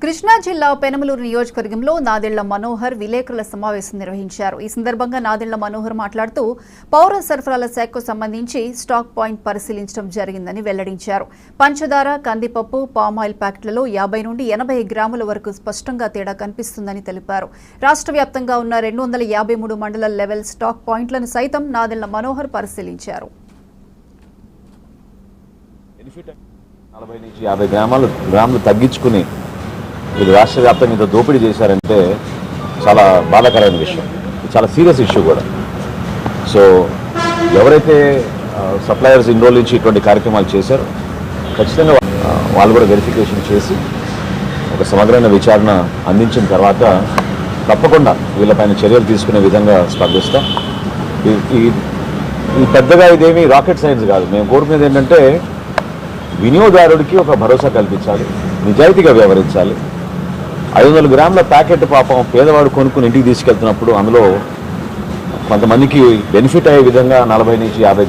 కృష్ణా జిల్లా పెనమలూరు నియోజకవర్గంలో నాదెళ్ల మనోహర్ విలేకరుల సమావేశం నిర్వహించారు. ఈ సందర్భంగా నాదెళ్ల మనోహర్ మాట్లాడుతూ పౌర సరఫరాల శాఖకు సంబంధించి స్టాక్ పాయింట్ పరిశీలించడం జరిగిందని వెల్లడించారు. పంచదార, కందిపప్పు, పామాయిల్ ప్యాకెట్లలో 50 నుండి 80 గ్రాముల వరకు స్పష్టంగా తేడా కనిపిస్తుందని తెలిపారు. రాష్ట్ర వ్యాప్తంగా ఉన్న 253 మండల లెవెల్ స్టాక్ పాయింట్లను సైతం నాదెళ్ల మనోహర్ పరిశీలించారు. 40 నుంచి 50 గ్రాములు తగ్గించుకుని ఇది రాష్ట్ర వ్యాప్తంగా ఇంత దోపిడీ చేశారంటే చాలా బాధాకరమైన విషయం. చాలా సీరియస్ ఇష్యూ కూడా. సో ఎవరైతే సప్లయర్స్ ఇన్ని రోజుల నుంచి ఇటువంటి కార్యక్రమాలు చేశారో ఖచ్చితంగా వాళ్ళు కూడా వెరిఫికేషన్ చేసి ఒక సమగ్రమైన విచారణ అందించిన తర్వాత తప్పకుండా వీళ్ళపైన చర్యలు తీసుకునే విధంగా స్పందిస్తాం. ఈ పెద్దగా ఇదేమీ రాకెట్ సైన్స్ కాదు. మేము కోరుకునేది ఏంటంటే వినియోగదారుడికి ఒక భరోసా కల్పించాలి, నిజాయితీగా వ్యవహరించాలి. 500 గ్రాముల ప్యాకెట్ పాపం పేదవాడు కొనుక్కుని ఇంటికి తీసుకెళ్తున్నప్పుడు అందులో కొంతమందికి బెనిఫిట్ అయ్యే విధంగా 40 నుంచి 50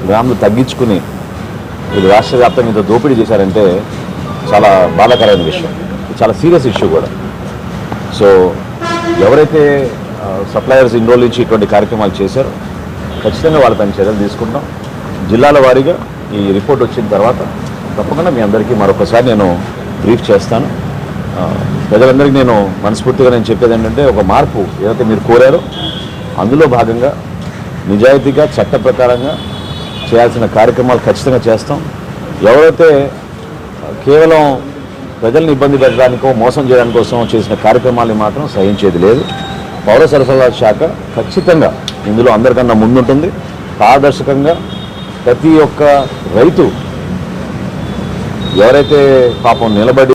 గ్రాములు తగ్గించుకుని ఇది రాష్ట్ర వ్యాప్తంగా ఇంత దోపిడీ చేశారంటే చాలా బాధాకరమైన విషయం. చాలా సీరియస్ ఇష్యూ కూడా. సో ఎవరైతే సప్లయర్స్ ఇన్ని రోజుల నుంచి ఇటువంటి కార్యక్రమాలు చేశారో ఖచ్చితంగా వాళ్ళపైన చర్యలు తీసుకుంటాం. జిల్లాల వారీగా ఈ రిపోర్ట్ వచ్చిన తర్వాత తప్పకుండా మీ అందరికీ మరొకసారి నేను బ్రీఫ్ చేస్తాను. ప్రజలందరికీ నేను మనస్ఫూర్తిగా చెప్పేది ఏంటంటే ఒక మార్పు ఏదైతే మీరు కోరారో అందులో భాగంగా నిజాయితీగా చట్ట ప్రకారంగా చేయాల్సిన కార్యక్రమాలు ఖచ్చితంగా చేస్తాం. ఎవరైతే కేవలం ప్రజల్ని ఇబ్బంది పెట్టడానికో మోసం చేయడానికి కోసం చేసిన కార్యక్రమాన్ని మాత్రం సహించేది లేదు. పౌర సరఫరాల శాఖ ఖచ్చితంగా ఇందులో అందరికన్నా ముందుంటుంది. పారదర్శకంగా ప్రతి ఒక్క రైతు ఎవరైతే పాపం నిలబడి